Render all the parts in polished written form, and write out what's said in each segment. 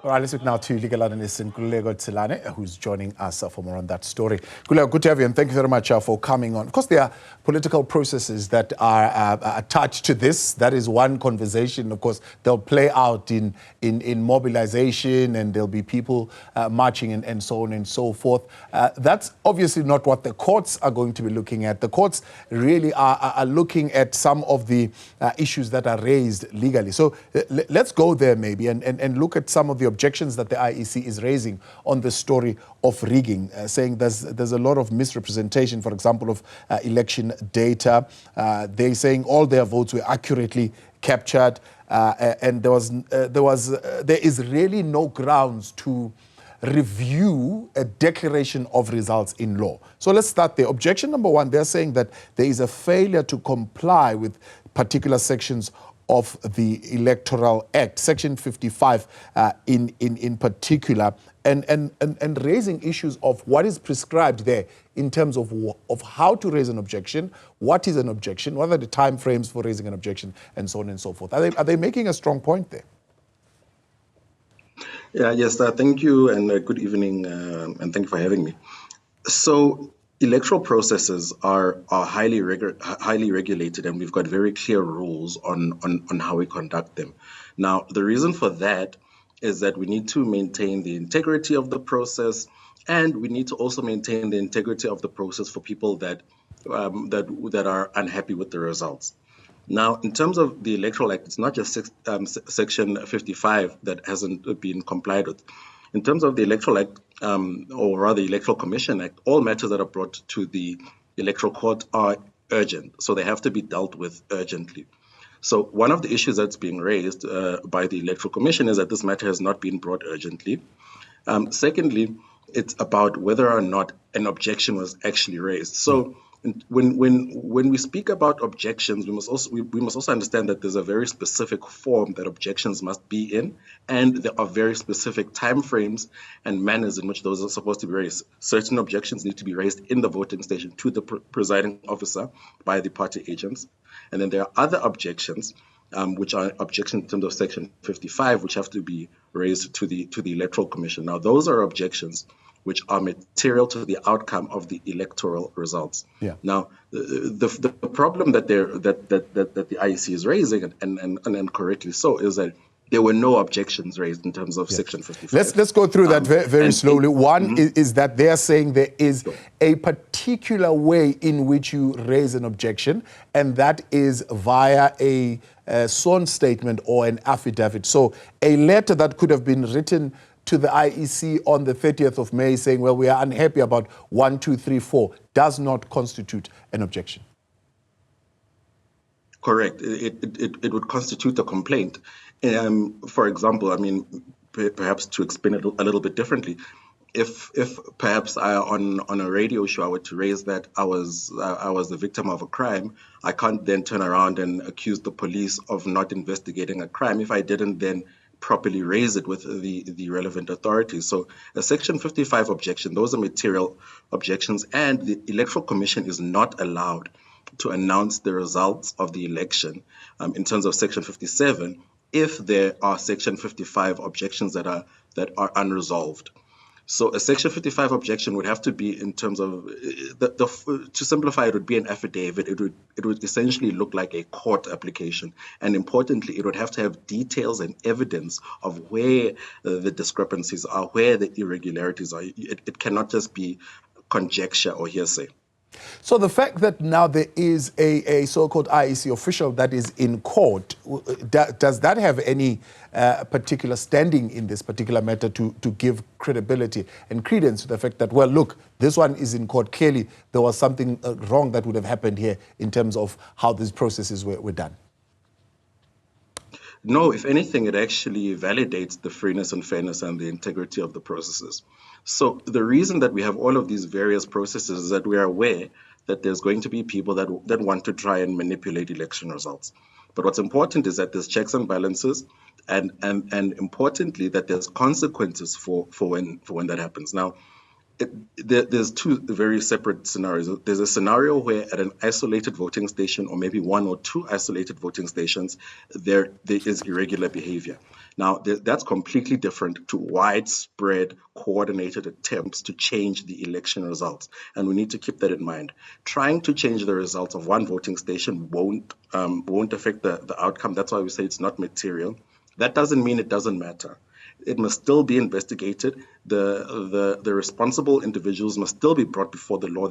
All right, let's look now to legal analyst Nkululeko Tselane, who's joining us for more on that story. Nkululeko, good to have you, and thank you very much for coming on. Of course, there are political processes that are attached to this. That is one conversation. Of course, they'll play out in mobilization, and there'll be people marching and so on and so forth. That's obviously not what the courts are going to be looking at. The courts really are looking at some of the issues that are raised legally. So let's go there maybe and look at some of the objections that the IEC is raising on the story of rigging, saying there's a lot of misrepresentation, for example, of election data. They're saying all their votes were accurately captured, and there is really no grounds to review a declaration of results in law. So let's start there. Objection number one, they're saying that there is a failure to comply with particular sections of the Electoral Act, Section 55 in particular, and raising issues of what is prescribed there in terms of how to raise an objection, what is an objection, what are the time frames for raising an objection, and so on and so forth. Are they making a strong point there? Yeah, yes, thank you, and good evening, and thank you for having me. So, electoral processes are highly regulated, and we've got very clear rules on how we conduct them. Now, the reason for that is that we need to maintain the integrity of the process, and we need to also maintain the integrity of the process for people that are unhappy with the results. Now, in terms of the Electoral Act, it's not just Section 55 that hasn't been complied with. In terms of the Electoral Act, or rather Electoral Commission Act, all matters that are brought to the Electoral Court are urgent, so they have to be dealt with urgently. So one of the issues that's being raised by the Electoral Commission is that this matter has not been brought urgently. Secondly, it's about whether or not an objection was actually raised. So when we speak about objections, we must also understand that there's a very specific form that objections must be in, and there are very specific timeframes and manners in which those are supposed to be raised. Certain objections need to be raised in the voting station to the presiding officer by the party agents, and then there are other objections, which are objections in terms of Section 55, which have to be raised to the Electoral Commission. Now, those are objections which are material to the outcome of the electoral results. Yeah. Now, the problem that the IEC is raising, and correctly so, is that there were no objections raised in terms of Section 55. Let's go through that very slowly. One is that they're saying there is a particular way in which you raise an objection, and that is via a sworn statement or an affidavit. So a letter that could have been written to the IEC on the 30th of May saying, well, we are unhappy about 1, 2, 3, 4, does not constitute an objection. Correct. It would constitute a complaint. For example, I mean, perhaps to explain it a little bit differently, if perhaps on a radio show I were to raise that I was the victim of a crime, I can't then turn around and accuse the police of not investigating a crime if I didn't then properly raise it with the relevant authorities. So a Section 55 objection, those are material objections, and the Electoral Commission is not allowed to announce the results of the election in terms of Section 57 if there are Section 55 objections that are unresolved. So a Section 55 objection would have to be in terms of, to simplify, it would be an affidavit. It would essentially look like a court application. And importantly, it would have to have details and evidence of where the discrepancies are, where the irregularities are. It cannot just be conjecture or hearsay. So the fact that now there is a so-called IEC official that is in court, does that have any particular standing in this particular matter to give credibility and credence to the fact that, well, look, this one is in court. Clearly, there was something wrong that would have happened here in terms of how these processes were done? No, if anything, it actually validates the freeness and fairness and the integrity of the processes. So the reason that we have all of these various processes is that we are aware that there's going to be people that want to try and manipulate election results. But what's important is that there's checks and balances, and importantly that there's consequences for when that happens. Now, there's two very separate scenarios. There's a scenario where at an isolated voting station, or maybe one or two isolated voting stations, there is irregular behavior. Now, that's completely different to widespread coordinated attempts to change the election results. And we need to keep that in mind. Trying to change the results of one voting station won't affect the outcome. That's why we say it's not material. That doesn't mean it doesn't matter. It must still be investigated. The responsible individuals must still be brought before the law.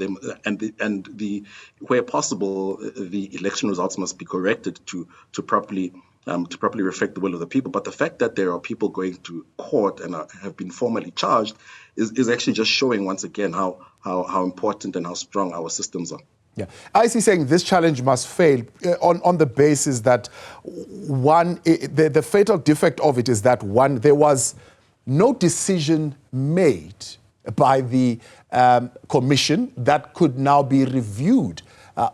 Where possible, the election results must be corrected to properly reflect the will of the people. But the fact that there are people going to court and have been formally charged is actually just showing once again how important and how strong our systems are. Yeah, I see saying this challenge must fail on the basis that the fatal defect of it is that there was no decision made by the commission that could now be reviewed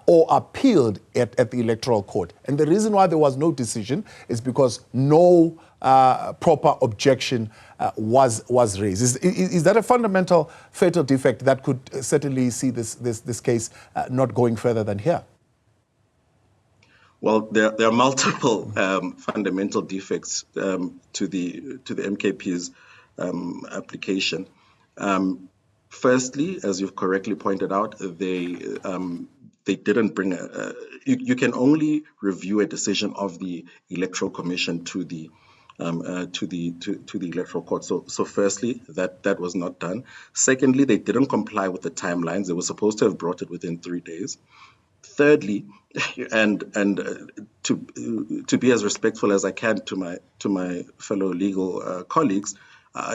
or appealed at the Electoral Court. And the reason why there was no decision is because no proper objection was raised. Is that a fundamental fatal defect that could certainly see this case not going further than here? Well, there are multiple fundamental defects to the MKP's application. Firstly, as you've correctly pointed out, they didn't bring you can only review a decision of the Electoral Commission to the Electoral Court. So firstly, that was not done. Secondly, they didn't comply with the timelines. They were supposed to have brought it within 3 days. Thirdly, and to be as respectful as I can to my fellow legal colleagues,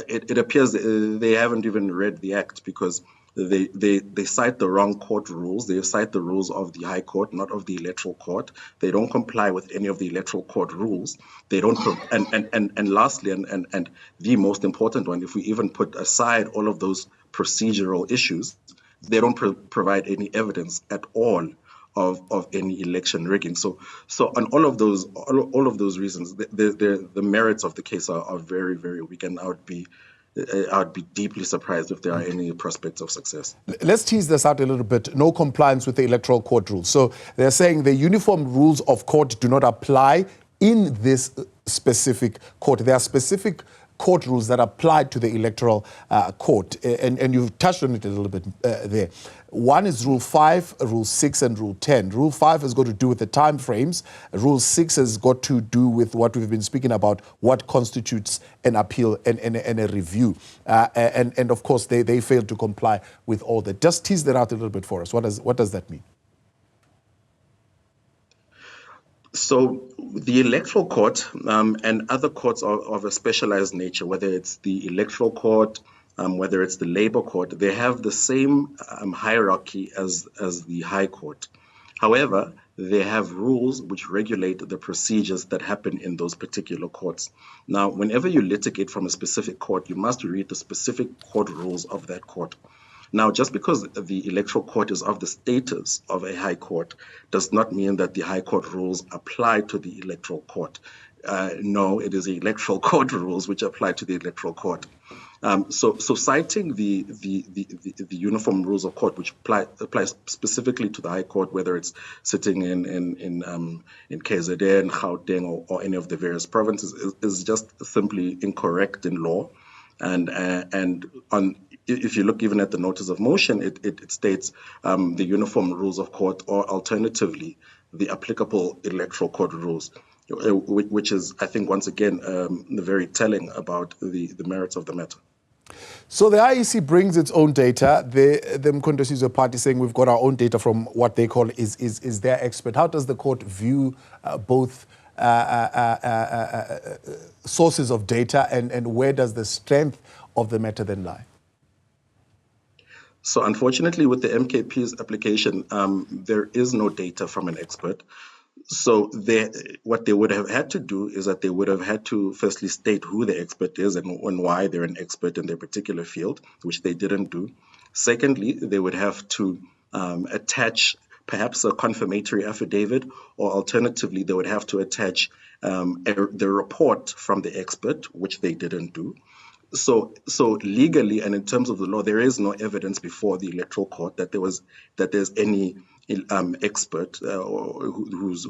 it appears they haven't even read the act, because they cite the wrong court rules. They cite the rules of the High Court, not of the Electoral Court. They don't comply with any of the Electoral Court rules. They don't. And lastly, and the most important one, if we even put aside all of those procedural issues, they don't provide any evidence at all of any election rigging. So on all of those reasons, the merits of the case are very, very weak, and I would be deeply surprised if there are any prospects of success. Let's tease this out a little bit. No compliance with the Electoral Court rules. So they're saying the uniform rules of court do not apply in this specific court. There are specific court rules that apply to the Electoral Court, and you've touched on it a little bit there. One is Rule 5, Rule 6, and Rule 10. Rule 5 has got to do with the time frames. Rule 6 has got to do with what we've been speaking about, what constitutes an appeal and a review. And of course, they failed to comply with all that. Just tease that out a little bit for us. What does that mean? So the Electoral Court and other courts of a specialized nature, whether it's the Electoral Court, whether it's the Labor Court, they have the same hierarchy as the High Court. However, they have rules which regulate the procedures that happen in those particular courts. Now, whenever you litigate from a specific court, you must read the specific court rules of that court. Now, just because the Electoral Court is of the status of a High Court does not mean that the High Court rules apply to the Electoral Court. No, it is the Electoral Court rules which apply to the Electoral Court. So citing the uniform rules of court, which apply specifically to the High Court, whether it's sitting in KZN, Gauteng, or any of the various provinces, is just simply incorrect in law. And if you look even at the notice of motion, it states the uniform rules of court, or alternatively, the applicable Electoral Court rules, which is, I think, once again, very telling about the merits of the matter. So the IEC brings its own data. The Mkhonto party saying we've got our own data from what they call is their expert. How does the court view both sources of data, and where does the strength of the matter then lie? So unfortunately, with the MKP's application, there is no data from an expert. So what they would have had to do is that they would have had to firstly state who the expert is and why they're an expert in their particular field, which they didn't do. Secondly, they would have to attach perhaps a confirmatory affidavit, or alternatively, they would have to attach the report from the expert, which they didn't do. So legally and in terms of the law, there is no evidence before the Electoral Court that there's any expert who's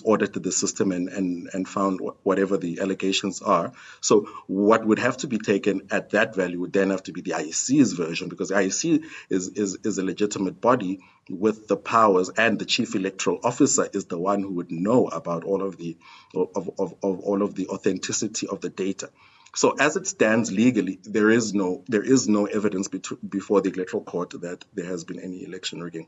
audited the system and found whatever the allegations are. So what would have to be taken at that value would then have to be the IEC's version, because the IEC is a legitimate body with the powers, and the chief electoral officer is the one who would know about all of the authenticity of the data. So as it stands legally, there is no evidence before the Electoral Court that there has been any election rigging.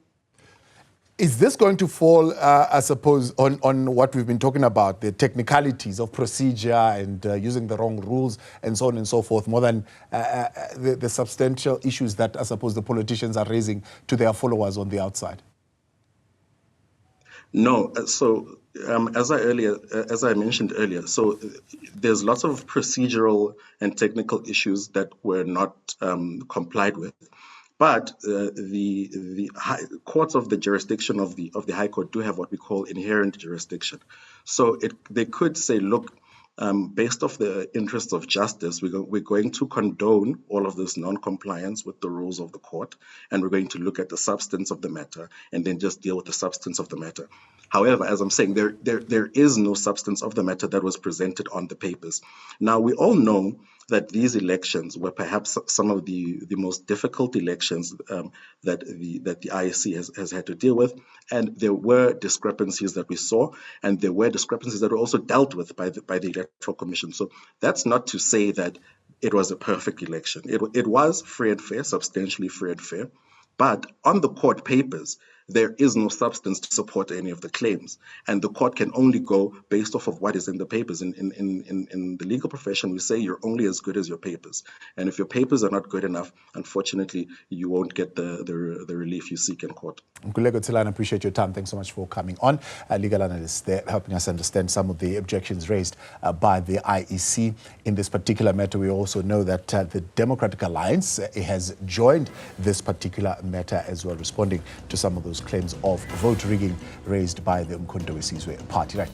Is this going to fall, I suppose, on what we've been talking about, the technicalities of procedure and using the wrong rules and so on and so forth, more than the substantial issues that I suppose the politicians are raising to their followers on the outside? No. So as I mentioned earlier, so there's lots of procedural and technical issues that were not complied with. But the courts of the jurisdiction of the High Court do have what we call inherent jurisdiction. So they could say, look, based off the interests of justice, we're going to condone all of this non-compliance with the rules of the court, and we're going to look at the substance of the matter and then just deal with the substance of the matter. However, as I'm saying, there is no substance of the matter that was presented on the papers. Now, we all know that these elections were perhaps some of the most difficult elections that the IEC has had to deal with, and there were discrepancies that we saw, and there were discrepancies that were also dealt with by the Electoral Commission. So that's not to say that it was a perfect election. It was free and fair, substantially free and fair, but on the court papers, there is no substance to support any of the claims. And the court can only go based off of what is in the papers. In the legal profession, we say you're only as good as your papers. And if your papers are not good enough, unfortunately, you won't get the relief you seek in court. Nkululeko Tselane, appreciate your time. Thanks so much for coming on. Legal analyst there, helping us understand some of the objections raised by the IEC in this particular matter. We also know that the Democratic Alliance has joined this particular matter as well, responding to some of those claims of vote rigging raised by the Umkhonto we Sizwe party. Right.